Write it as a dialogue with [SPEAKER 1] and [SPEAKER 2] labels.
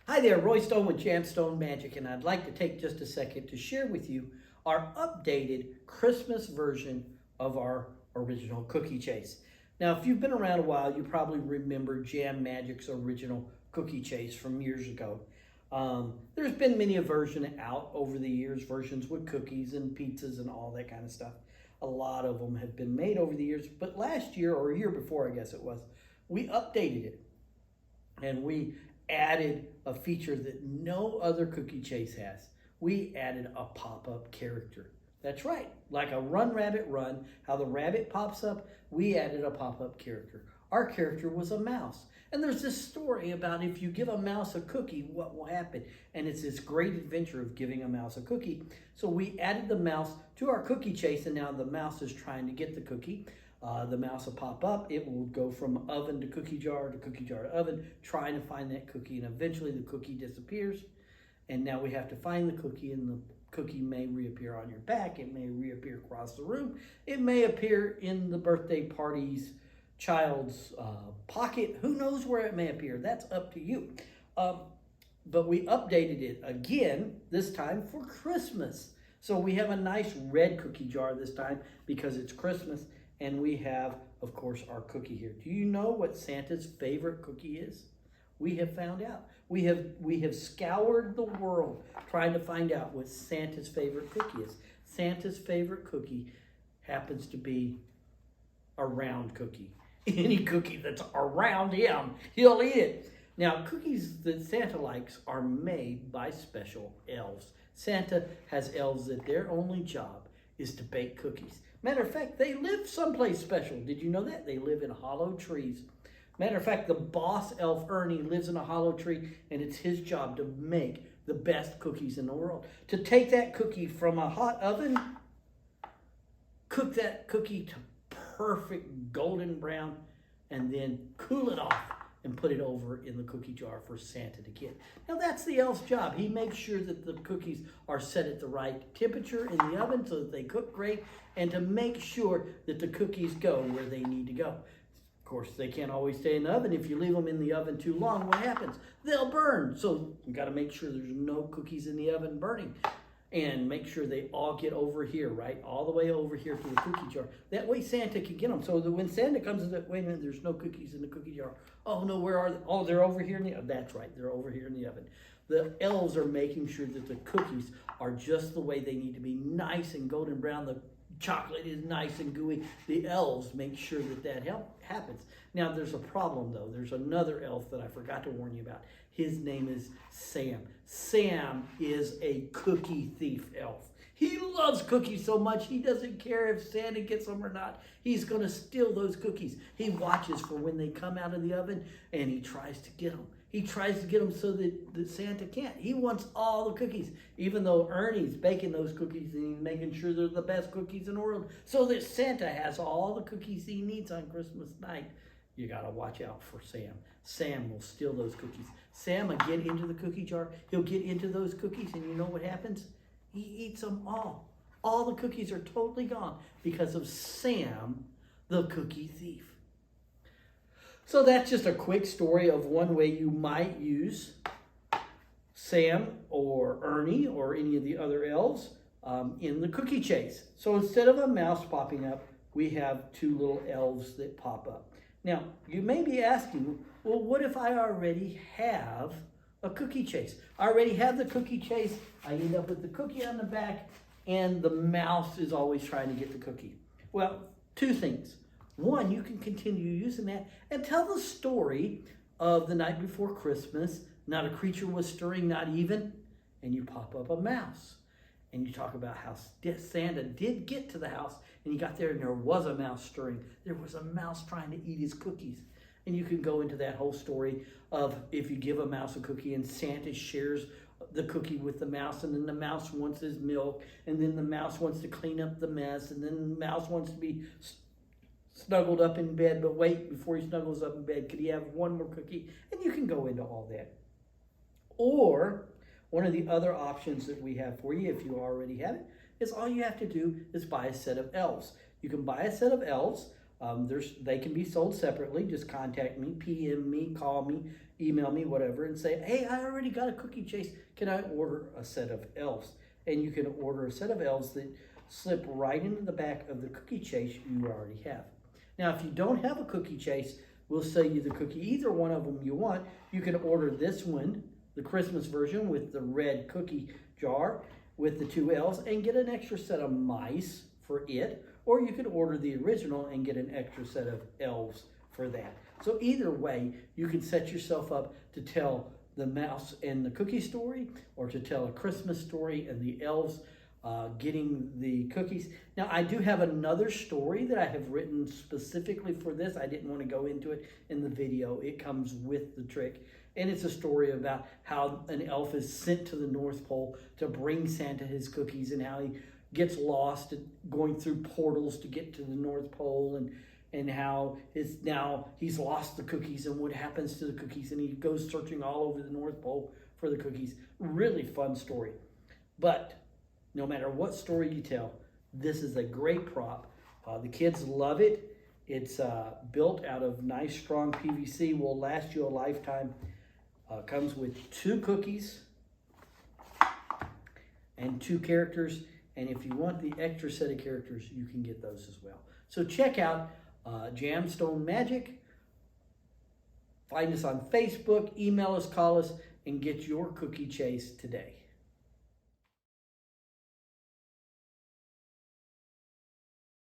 [SPEAKER 1] Hi there, Roy Stone with JamStone Magic, and I'd like to take just a second to share with you our updated Christmas version of our original cookie chase. Now, if you've been around a while, you probably remember Jam Magic's original cookie chase from years ago. There's been many a version out over the years, versions with cookies and pizzas and all that kind of stuff. A lot of them have been made over the years, but last year, or a year before, I guess it was, we updated it. And we added a feature that no other cookie chase has. We added a pop-up character. That's right, like a Run Rabbit Run, how the rabbit pops up, we added a pop-up character. Our character was a mouse. And there's this story about if you give a mouse a cookie, what will happen? And it's this great adventure of giving a mouse a cookie. So we added the mouse to our cookie chase, and now the mouse is trying to get the cookie. The mouse will pop up. It will go from oven to cookie jar to oven, trying to find that cookie, and eventually the cookie disappears. And now we have to find the cookie, and the cookie may reappear on your back. It may reappear across the room. It may appear in the birthday party's child's pocket. Who knows where it may appear? That's up to you. But we updated it again, this time for Christmas. So we have a nice red cookie jar this time because it's Christmas. And we have, of course, our cookie here. Do you know what Santa's favorite cookie is? We have found out. We have scoured the world trying to find out what Santa's favorite cookie is. Santa's favorite cookie happens to be a round cookie. Any cookie that's around him, he'll eat it. Now, cookies that Santa likes are made by special elves. Santa has elves that their only job is to bake cookies. Matter of fact, they live someplace special. Did you know that? They live in hollow trees. Matter of fact, the boss elf, Ernie, lives in a hollow tree, and it's his job to make the best cookies in the world. To take that cookie from a hot oven, cook that cookie to perfect golden brown, and then cool it off and put it over in the cookie jar for Santa to get. Now that's the elf's job. He makes sure that the cookies are set at the right temperature in the oven so that they cook great, and to make sure that the cookies go where they need to go. Of course, they can't always stay in the oven. If you leave them in the oven too long, what happens? They'll burn. So you got to make sure there's no cookies in the oven burning. And make sure they all get over here, right? All the way over here to the cookie jar. That way Santa can get them. So that when Santa comes and says, wait a minute, there's no cookies in the cookie jar. Oh no, where are they? Oh, they're over here in the oven. That's right, they're over here in the oven. The elves are making sure that the cookies are just the way they need to be, nice and golden brown. The chocolate is nice and gooey. The elves make sure that that happens. Now, there's a problem, though. There's another elf that I forgot to warn you about. His name is Sam. Sam is a cookie thief elf. He loves cookies so much, he doesn't care if Santa gets them or not. He's going to steal those cookies. He watches for when they come out of the oven, and he tries to get them. He tries to get them so that Santa can't. He wants all the cookies, even though Ernie's baking those cookies and he's making sure they're the best cookies in the world, so that Santa has all the cookies he needs on Christmas night. You got to watch out for Sam. Sam will steal those cookies. Sam will get into the cookie jar. He'll get into those cookies, and you know what happens? He eats them all. All the cookies are totally gone because of Sam, the cookie thief. So that's just a quick story of one way you might use Sam or Ernie or any of the other elves in the cookie chase. So instead of a mouse popping up, we have two little elves that pop up. Now, you may be asking, well, what if I already have a cookie chase? I already have the cookie chase. I end up with the cookie on the back, and the mouse is always trying to get the cookie. Well, two things. One, you can continue using that and tell the story of the night before Christmas. Not a creature was stirring, not even, and you pop up a mouse. And you talk about how Santa did get to the house, and he got there and there was a mouse stirring. There was a mouse trying to eat his cookies. And you can go into that whole story of if you give a mouse a cookie and Santa shares the cookie with the mouse, and then the mouse wants his milk, and then the mouse wants to clean up the mess, and then the mouse wants to be snuggled up in bed, but wait, before he snuggles up in bed, could he have one more cookie? And you can go into all that. Or one of the other options that we have for you, if you already have it, is all you have to do is buy a set of elves. You can buy a set of elves. They can be sold separately. Just contact me, PM me, call me, email me, whatever, and say, hey, I already got a cookie chase. Can I order a set of elves? And you can order a set of elves that slip right into the back of the cookie chase you already have. Now, if you don't have a cookie chase, we'll sell you the cookie. Either one of them you want. You can order this one, the Christmas version with the red cookie jar with the 2 elves, and get an extra set of mice for it. Or you could order the original and get an extra set of elves for that. So either way, you can set yourself up to tell the mouse and the cookie story, or to tell a Christmas story and the elves getting the cookies. Now, I do have another story that I have written specifically for this. I didn't want to go into it in the video. It comes with the trick. And it's a story about how an elf is sent to the North Pole to bring Santa his cookies, and how he gets lost going through portals to get to the North Pole, and how he's lost the cookies and what happens to the cookies, and he goes searching all over the North Pole for the cookies. Really fun story. But no matter what story you tell, this is a great prop. The kids love it. It's built out of nice, strong PVC, will last you a lifetime. Comes with 2 cookies and 2 characters. And if you want the extra set of characters, you can get those as well. So check out JamStone Magic. Find us on Facebook, email us, call us, and get your cookie chase today.